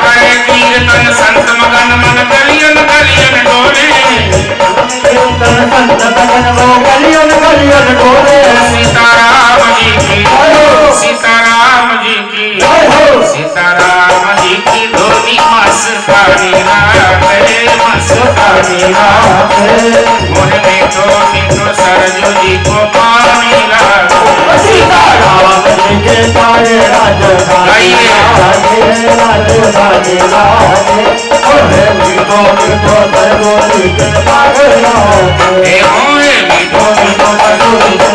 करे कीर्तन संत मगन मन गलियन गलियन डोले सीताराम जी की सीताराम जी की सीताराम जी की धोनी मस्तानी राते मस्तानी राते मोहे मीठो सरजू जी को पानी लागे सीताराम जी के तारे राजधानी मीठो मीठो सरजू जी के तारे हे मोहे मीठो मीठो सरजू जी के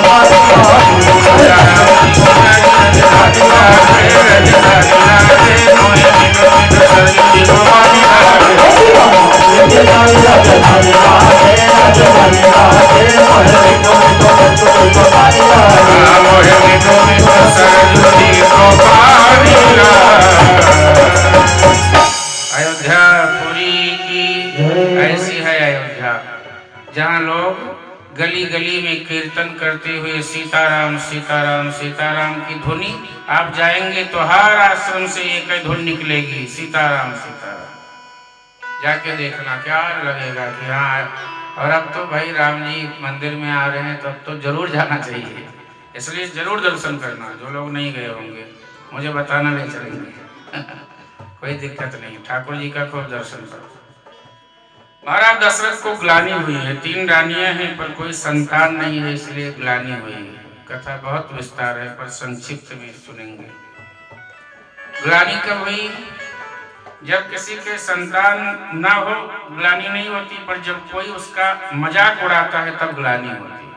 अयोध्यापुरी की ऐसी है अयोध्या जहाँ लोग गली गली में कीर्तन करते हुए सीताराम सीताराम सीताराम की ध्वनि आप जाएंगे तो हर आश्रम से एक ही धुन निकलेगी सीताराम सीताराम। जाके देखना क्या लगेगा कि हाँ। और अब तो भाई राम जी मंदिर में आ रहे हैं तो अब तो जरूर जाना चाहिए, इसलिए जरूर दर्शन करना। जो लोग नहीं गए होंगे मुझे बताना, ले चलेंगे कोई दिक्कत नहीं। ठाकुर जी का खूब दर्शन करो। महाराज दशरथ को ग्लानि हुई है, 3 रानियां हैं पर कोई संतान नहीं है, इसलिए ग्लानि हुई है। कथा बहुत विस्तार है पर संक्षिप्त में सुनेंगे। ग्लानि कब हुई? जब किसी के संतान ना हो ग्लानि नहीं होती, पर जब कोई उसका मजाक उड़ाता है तब ग्लानि होती है।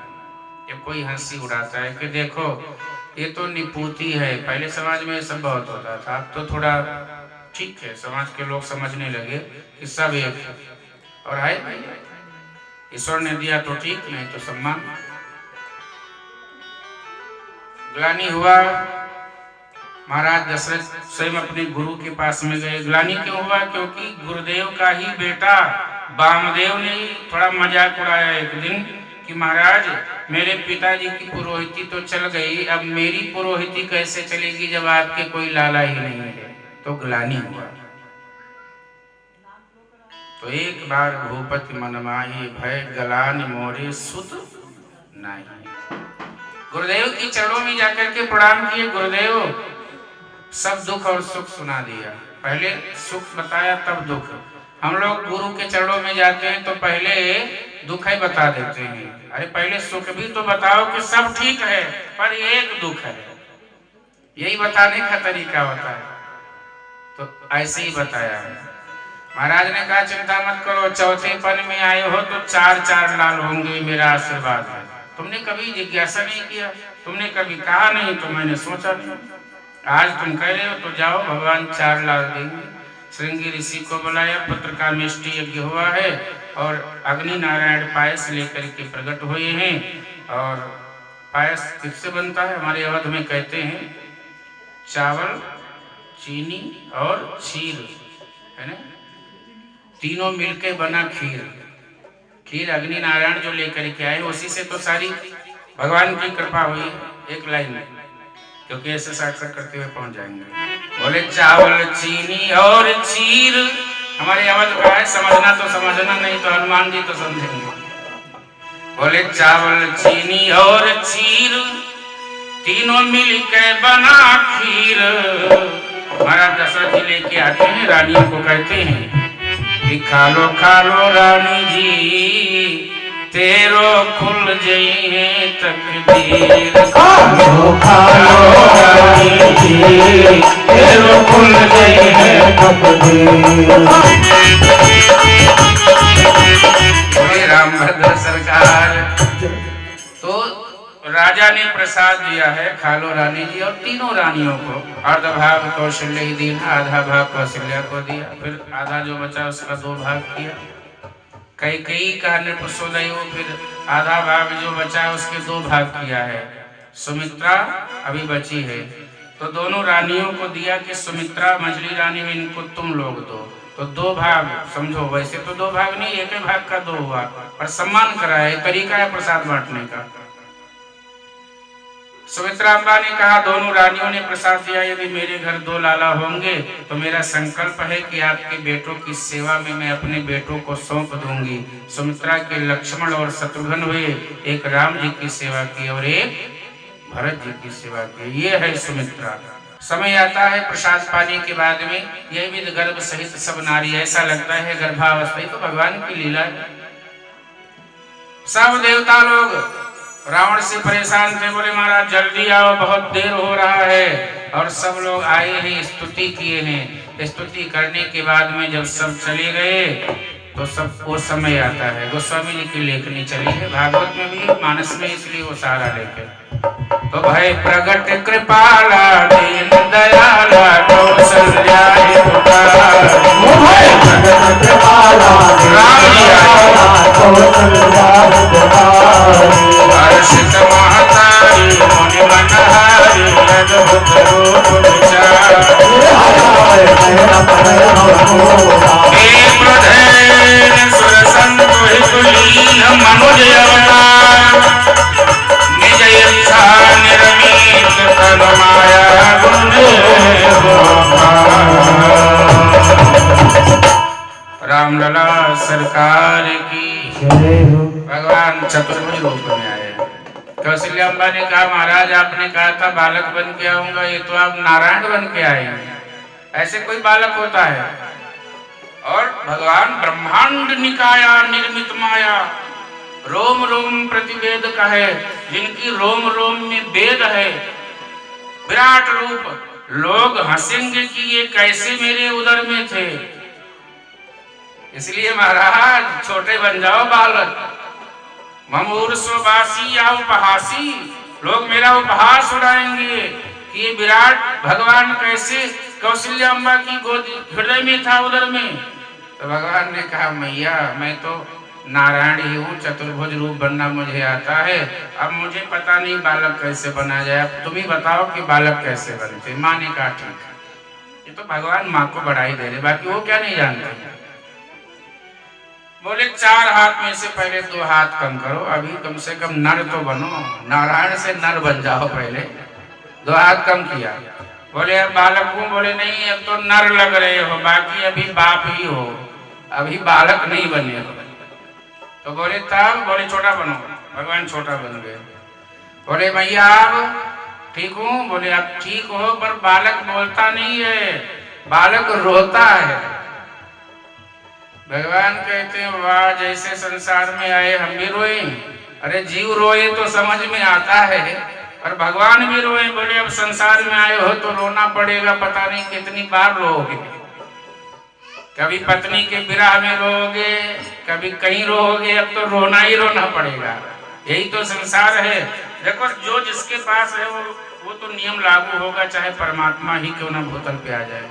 जब कोई हंसी उड़ाता है कि देखो ये तो निपुती है। पहले समाज में सब बहुत होता था, अब तो थोड़ा ठीक है, समाज के लोग समझने लगे कि सब एक है। और है ईश्वर ने दिया तो ठीक, नहीं तो सम्मान। ग्लानि हुआ, महाराज दशरथ स्वयं अपने गुरु के पास में गए। ग्लानि क्यों हुआ? क्योंकि गुरुदेव का ही बेटा वामदेव ने थोड़ा मजाक उड़ाया एक दिन कि महाराज मेरे पिताजी की पुरोहिती तो चल गई, अब मेरी पुरोहिती कैसे चलेगी जब आपके कोई लाला ही नहीं है। तो ग्लानि हुआ। तो एक बार भूपति मन माही भय गलानि मोरे सुत नहीं। गुरुदेव की चरणों में जाकर के प्रणाम किए। गुरुदेव सब दुख और सुख सुना दिया, पहले सुख बताया तब दुख। हम लोग गुरु के चरणों में जाते हैं तो पहले दुख ही बता देते हैं। अरे पहले सुख भी तो बताओ कि सब ठीक है पर एक दुख है, यही बताने का तरीका होता है। तो ऐसे ही बताया है। महाराज ने कहा चिंता मत करो, चौथे पन में आए हो तो 4 लाल होंगे, मेरा आशीर्वाद है। तुमने कभी जिज्ञासा नहीं किया, तुमने कभी कहा नहीं तो मैंने सोचा नहीं। आज तुम कह रहे हो तो जाओ, भगवान 4 लाल देंगे। श्रृंगी ऋषि को बुलाया, पुत्र का मिष्टि यज्ञ हुआ है और अग्नि नारायण पायस लेकर के प्रकट हुए हैं। और पायस किससे बनता है? हमारे अवध में कहते हैं चावल, चीनी और क्षीर है ना, तीनों मिलके बना खीर। खीर अग्नि नारायण जो लेकर के आए, उसी से तो सारी भगवान की कृपा हुई एक लाइन में, क्योंकि ऐसे साक्षात करते हुए पहुंच जाएंगे। बोले चावल, चीनी और क्षीर। हमारे अवध का है, समझना तो समझना, नहीं तो हनुमान जी तो समझेंगे। बोले चावल, चीनी और क्षीर तीनों मिलके बना खीर। महाराज दशरथ जी लेके आते हैं, रानियों को कहते हैं कि खा लो रानी जी, तेरो खुल जइहे तकदीर। खा लो रानी जी, तेरो खुल जइहे तकदीर। रामभद्र सरकार। तो राजा ने प्रसाद दिया है, खा लो रानी जी, और तीनों रानियों को अर्ध भाग कौशल्या ही दिया, आधा भाग कौशल्या को दिया, फिर आधा जो बचा उसका 2 भाग किया। कई का नृपसोदयो, फिर आधा भाग जो बचा उसके 2 भाग किया है। सुमित्रा अभी बची है तो दोनों रानियों को दिया कि सुमित्रा मझली रानी में इनको तुम लोग दो। तो 2 भाग समझो, वैसे तो 2 भाग नहीं, एक ही भाग का 2 हुआ, पर सम्मान करा है, तरीका है प्रसाद बांटने का। सुमित्रा अम्बा ने कहा, दोनों रानियों ने प्रसाद दिया, यदि मेरे घर 2 लाला होंगे तो मेरा संकल्प है कि आपके बेटों की सेवा में मैं अपने बेटों को सौंप दूंगी। सुमित्रा के लक्ष्मण और शत्रुघ्न हुए, एक राम जी की सेवा की और एक भरत जी की सेवा की। ये है सुमित्रा। समय आता है प्रसाद पाने के बाद में, यह भी गर्भ सहित सब नारी, ऐसा लगता है गर्भावस्था ही तो भगवान की लीला है। सब देवता लोग रावण से परेशान थे, बोले महाराज जल्दी आओ, बहुत देर हो रहा है। और सब लोग आए हैं, स्तुति किए हैं। स्तुति करने के बाद में जब सब चले गए तो सब वो समय आता है। गोस्वामी जी की लेखनी चली है भागवत में भी, मानस में, इसलिए वो सारा लेखे। तो भय प्रगट कृपाला दीन दयाला कौशल्या हर्षित महतारी मुनि मनहारी अद्भुत रूप विचार हे प्रधेन सुर संतुहित लीन मनुज अवतार निज इच्छा निर्मित तन माया गुण रामलला सरकार की। भगवान चतुर्भुज रूप में आए। कौशल्या अम्बा ने कहा, महाराज आपने कहा था बालक बन के आऊंगा, ये तो आप नारायण बन के आए। ऐसे कोई बालक होता है? और भगवान ब्रह्मांड निकाया निर्मित माया, रोम रोम प्रतिवेद का है, जिनकी रोम रोम में वेद है, विराट रूप। लोग हंसेंगे कि ये कैसे मेरे उदर में थे। इसलिए महाराज छोटे बन जाओ बालक। ममूर्षवासी या उपहासी, लोग मेरा उपहास उड़ाएंगे कि ये विराट भगवान कैसे कौशल्या अम्बा की गोद हृदय में था, उदर में। तो भगवान ने कहा, मैया मैं तो नारायण ही हूँ, चतुर्भुज रूप बनना मुझे आता है। अब मुझे पता नहीं बालक कैसे बना जाए, अब तुम ही बताओ कि बालक कैसे बनते। माँ ने कहा ठीक है। ये तो भगवान माँ को बढ़ाई दे रहे, बाकी वो क्या नहीं जानते। बोले 4 हाथ में से पहले 2 हाथ कम करो, अभी कम से कम नर तो बनो, नारायण से नर बन जाओ। पहले 2 हाथ कम किया। बोले अब बालक हूँ, बोले नहीं अब तो नर लग रहे हो, बाकी अभी बाप ही हो, अभी बालक नहीं बने हो। तो बोले तब, बोले छोटा बनो। भगवान छोटा बन गए। बोले भैया आप ठीक हूँ, बोले आप ठीक हो, पर बालक बोलता नहीं है, बालक रोता है। भगवान कहते हैं, वाह जैसे संसार में आए हम भी रोए। अरे जीव रोए तो समझ में आता है, और भगवान भी रोए। बोले अब संसार में आए हो तो रोना पड़ेगा, पता नहीं कितनी बार रोओगे। कभी पत्नी के विरह में रोओगे, कभी कहीं रोओगे, अब तो रोना ही रोना पड़ेगा। यही तो संसार है। देखो जो जिसके पास है वो तो नियम लागू होगा, चाहे परमात्मा ही क्यों ना भूतल पे आ जाए।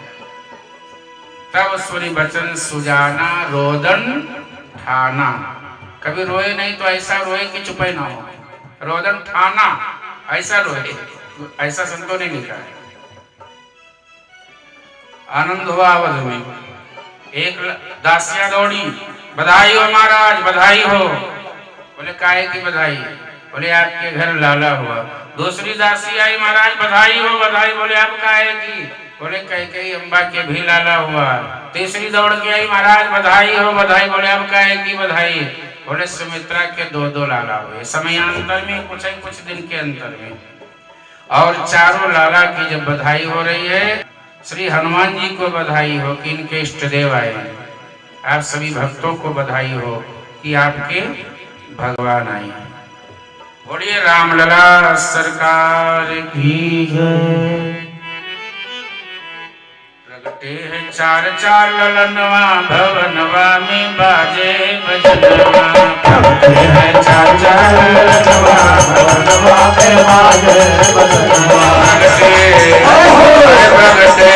तब सुनि बचन सुजाना रोदन ठाना। कभी रोए नहीं तो ऐसा रोए कि चुपे ना हो। रोदन ठाना, ऐसा रोए, ऐसा संतों ने लिखा है। आनंद हुआ अवध में। एक दासिया दौड़ी, बधाई हो महाराज, बधाई हो। बोले काहे की बधाई? बोले आपके घर लाला हुआ। दूसरी दासी आई, महाराज बधाई हो, बधाई। बोले आप काहे की? बोले कैकेयी अम्बा के भी लाला हुआ। तीसरी दौड़ के आई, महाराज बधाई हो, बधाई। बोले अब काहे की बधाई? बोले सुमित्रा के 2-2 लाला हुए, समयांतर में, कुछ दिन के अंतर में। और चारों लाला की जब बधाई हो रही है, श्री हनुमान जी को बधाई हो कि इनके इष्ट देव आए। आप सभी भक्तों को बधाई हो कि आपके भगवान आए। बोलिए रामलला सरकार की जय। प्रगटे है 4 ललनवा, भवनवा में बाजे बजनवा। प्रगटे है 4 ललनवा, भवनवा में बाजे बजनवा। प्रगटे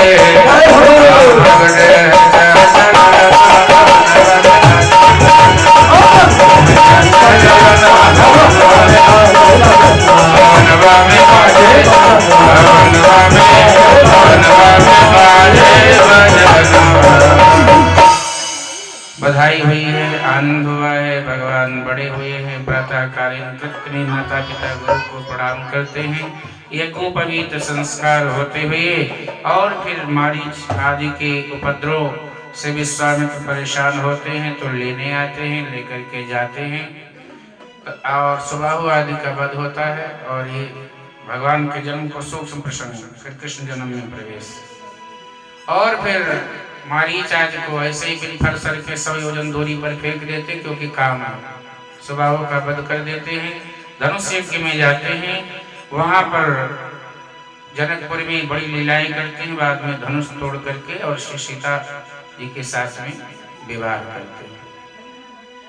बधाई हुई है, आनंद हुआ है। भगवान बड़े हुए हैं, प्रातः प्रातःकालीन कृत्य में माता पिता गुरु को प्रणाम करते हैं। यज्ञोपवीत संस्कार होते हुए और फिर मारीच आदि के उपद्रव से विश्वामित्र परेशान होते हैं तो लेने आते हैं, लेकर के जाते हैं और सुबाहु आदि का वध होता है। और ये भगवान के जन्म को सूक्ष्म प्रसंग, फिर कृष्ण जन्म में प्रवेश, और फिर मारीच आदि को ऐसे ही बिन सर के 100 योजन दूरी पर फेंक देते क्योंकि काम है। सुबाहु का वध कर देते हैं, धनुष यज्ञ में जाते हैं, वहां पर जनकपुर में बड़ी लीलाएं करते हैं, बाद में धनुष तोड़ करके और श्री सीता जी के साथ में विवाह करते हैं।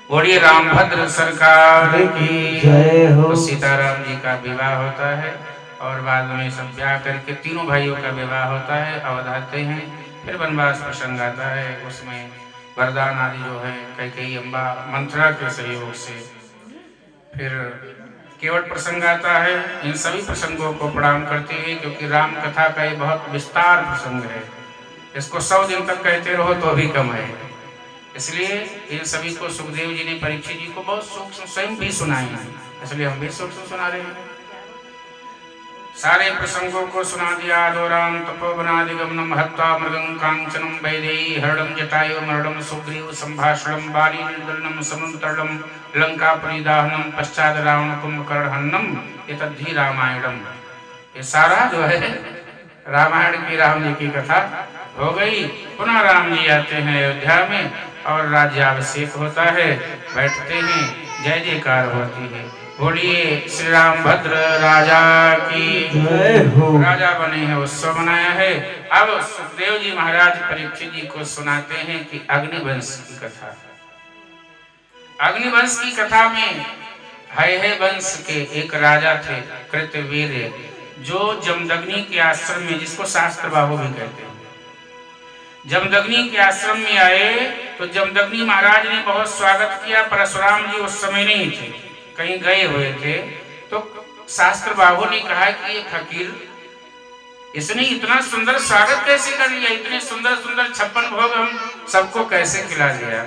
बोलिए रामभद्र सरकार की जय हो। तो सीताराम जी का विवाह होता है और बाद में सब ब्याह करके तीनों भाइयों का विवाह होता है, अवध आते हैं। फिर वनवास प्रसंग आता है, उसमें वरदान आदि जो है कैकेयी अम्बा मंथरा के सहयोग से। फिर केवट प्रसंग आता है। इन सभी प्रसंगों को प्रणाम करते हुए, क्योंकि राम कथा का ये बहुत विस्तार प्रसंग है, इसको 100 दिन तक कहते रहो तो भी कम है, इसलिए इन सभी को सुखदेव जी ने परीक्षित जी को बहुत सूक्ष्म स्वयं भी सुनाए हैं, इसलिए हम भी सूक्ष्म सुना रहे हैं। सारे प्रसंगों को सुना दिया। आदोराम तपोवनादिगमनम हत्वा मृगं कांचनम वैदेही हरणम जटायु मरणम सुग्रीव संभाषणम बाली निर्दलनम समुद्रलम लंकापुरी दाहनम पश्चात रावण कुंभकर्ण हन्नम एतद्धि रामायणम। ये सारा जो है रामायण की राम जी की कथा हो गई। पुनः राम जी आते हैं अयोध्या में और राज्याभिषेक होता है, बैठते हैं, जय जयकार होती है। बोलिए श्री रामभद्र राजा की जय हो। राजा बने हैं, उत्सव मनाया है। अब सुखदेव जी महाराज परीक्षित जी को सुनाते हैं कि अग्निवंश की कथा। अग्निवंश की कथा में है वंश के एक राजा थे कृतवीर्य, जो जमदग्नि के आश्रम में, जिसको शास्त्र बाहु भी कहते हैं, जमदग्नि के आश्रम में आए तो जमदग्नि महाराज ने बहुत स्वागत किया। परशुराम जी उस समय नहीं थे, कहीं गए हुए थे, तो शास्त्र बाबू ने कहा कि ये फकीर, इसने इतना सुंदर स्वागत कैसे कर लिया, इतने सुंदर सुंदर 56 भोग हम सबको कैसे खिला दिया।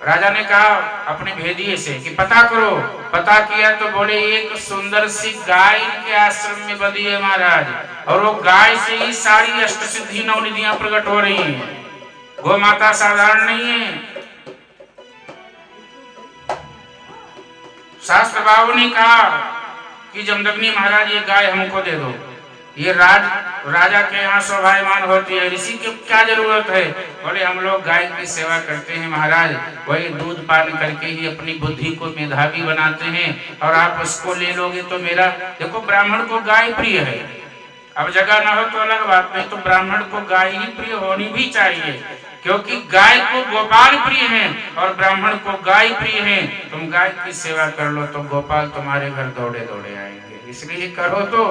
राजा ने कहा अपने भेदिए से कि पता करो। पता किया तो बोले एक सुंदर सी गाय के आश्रम में बधी है महाराज, और वो गाय से ही सारी अष्ट सिद्धि नवनिधियां प्रकट हो रही हैं। गौ माता साधारण नहीं है। शास्त्र बाबू ने कहा कि जमदग्नि महाराज ये गाय हमको दे दो, ये राजा के यहाँ शोभायमान होती है, ऋषि की क्या जरूरत है। बोले हम लोग गाय की सेवा करते हैं महाराज, वही दूध पान करके ही अपनी बुद्धि को मेधावी बनाते हैं, और आप उसको ले लोगे तो मेरा, देखो ब्राह्मण को गाय प्रिय है, अब जगह ना हो तो अलग बात, नहीं तो ब्राह्मण को गाय ही प्रिय होनी भी चाहिए, क्योंकि गाय को गोपाल प्रिय है और ब्राह्मण को गाय प्रिय है। तुम गाय की सेवा कर लो तो गोपाल तुम्हारे घर दौड़े दौड़े आएंगे, इसलिए करो तो।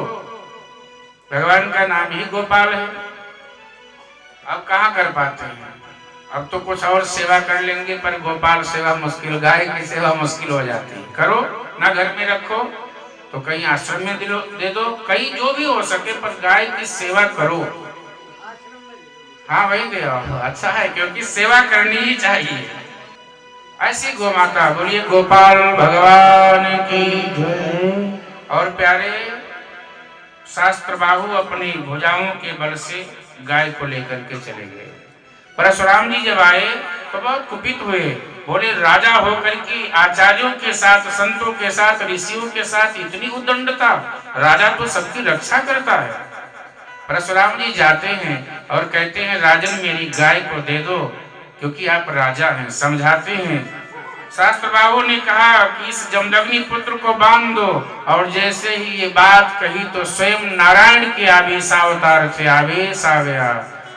भगवान का नाम ही गोपाल है। अब कहाँ कर पाते हैं, अब तो कुछ और सेवा कर लेंगे, पर गोपाल सेवा मुश्किल, गाय की सेवा मुश्किल हो जाती है। करो ना, घर में रखो तो कहीं आश्रम में दे दो, कहीं जो भी हो सके, पर गाय की सेवा करो। हाँ वही दे आओ, अच्छा है, क्योंकि सेवा करनी ही चाहिए। ऐसी गौ माता, बोलिए गोपाल भगवान की जय। और प्यारे शास्त्र बाहु अपनी भुजाओं के बल से गाय को लेकर के चले गए। परशुराम जी जब आए तो बहुत कुपित हुए, बोले राजा होकर के आचार्यों के साथ, संतों के साथ, ऋषियों के साथ इतनी उद्दंडता, राजा तो सबकी रक्षा करता है। परशुराम जी जाते हैं और कहते हैं राजन मेरी गाय को दे दो, क्योंकि आप राजा हैं। समझाते हैं, शास्त्र बाबू ने कहा कि इस जमदग्नि पुत्र को बांध दो, और जैसे ही ये बात कही तो स्वयं नारायण के आवेशावतार से आवेश आ गया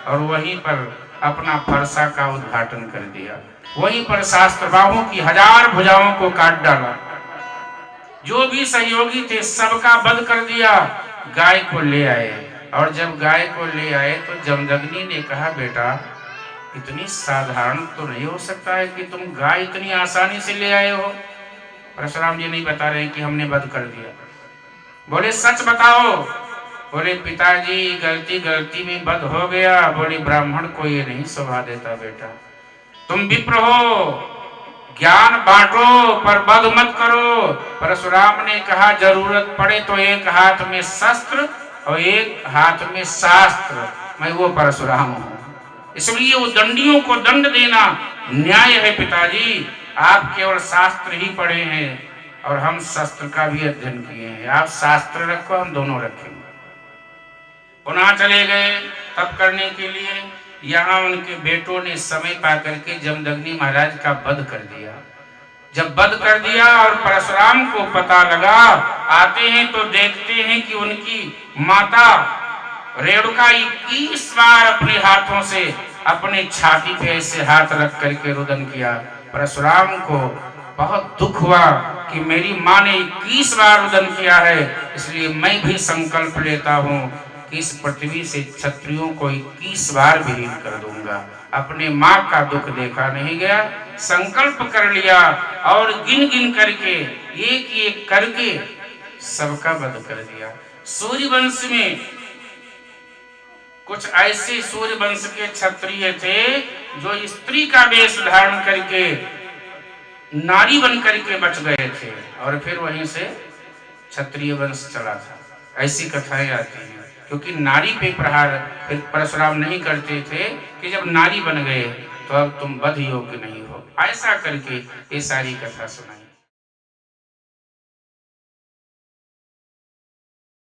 और वहीं पर अपना फरसा का उद्घाटन कर दिया। वहीं पर शास्त्र बाबू की 1000 भुजाओं को काट डाला, जो भी सहयोगी थे सबका वध कर दिया। गाय को ले आए, और जब गाय को ले आए तो जमदग्नि ने कहा बेटा इतनी साधारण तो नहीं हो सकता है कि तुम गाय इतनी आसानी से ले आए हो। परशुराम जी नहीं बता रहे कि हमने वध कर दिया। बोले सच बताओ। बोले पिताजी गलती में वध हो गया। बोले ब्राह्मण को ये नहीं शोभा देता बेटा, तुम विप्र हो, ज्ञान बांटो पर वध मत करो। परशुराम ने कहा जरूरत पड़े तो एक हाथ में शस्त्र और एक हाथ में शास्त्र, मैं वो परशुराम हूं। इसलिए वो दंडियों को दंड देना न्याय है। पिताजी आप केवल शास्त्र ही पढ़े हैं और हम शस्त्र का भी अध्ययन किए हैं। आप शास्त्र रखो, हम दोनों रखेंगे। पुनः चले गए तप करने के लिए। यहाँ उनके बेटों ने समय पा करके जमदग्नि महाराज का वध कर दिया। जब वध कर दिया और परशुराम को पता लगा, आते हैं तो देखते हैं कि उनकी माता रेणुका 21 बार अपने हाथों से अपने छाती पे ऐसे हाथ रख करके रुदन किया। परशुराम को बहुत दुख हुआ कि मेरी माँ ने 21 बार रुदन किया है, इसलिए मैं भी संकल्प लेता हूँ कि इस पृथ्वी से क्षत्रियों को 21 बार विलीन कर दूंगा। अपने माँ का दुख देखा नहीं गया, संकल्प कर लिया और गिन गिन करके एक एक करके सबका वध कर दिया। सूर्यवंश में कुछ ऐसे सूर्यवंश के क्षत्रिय थे जो स्त्री का वेश धारण करके नारी बन करके बच गए थे और फिर वहीं से क्षत्रिय वंश चला था। ऐसी कथाएं आती हैं, क्योंकि नारी पे प्रहार फिर परशुराम नहीं करते थे कि जब नारी बन गए तो अब तुम वध योग्य नहीं हो, ऐसा करके ये सारी कथा सुनाई।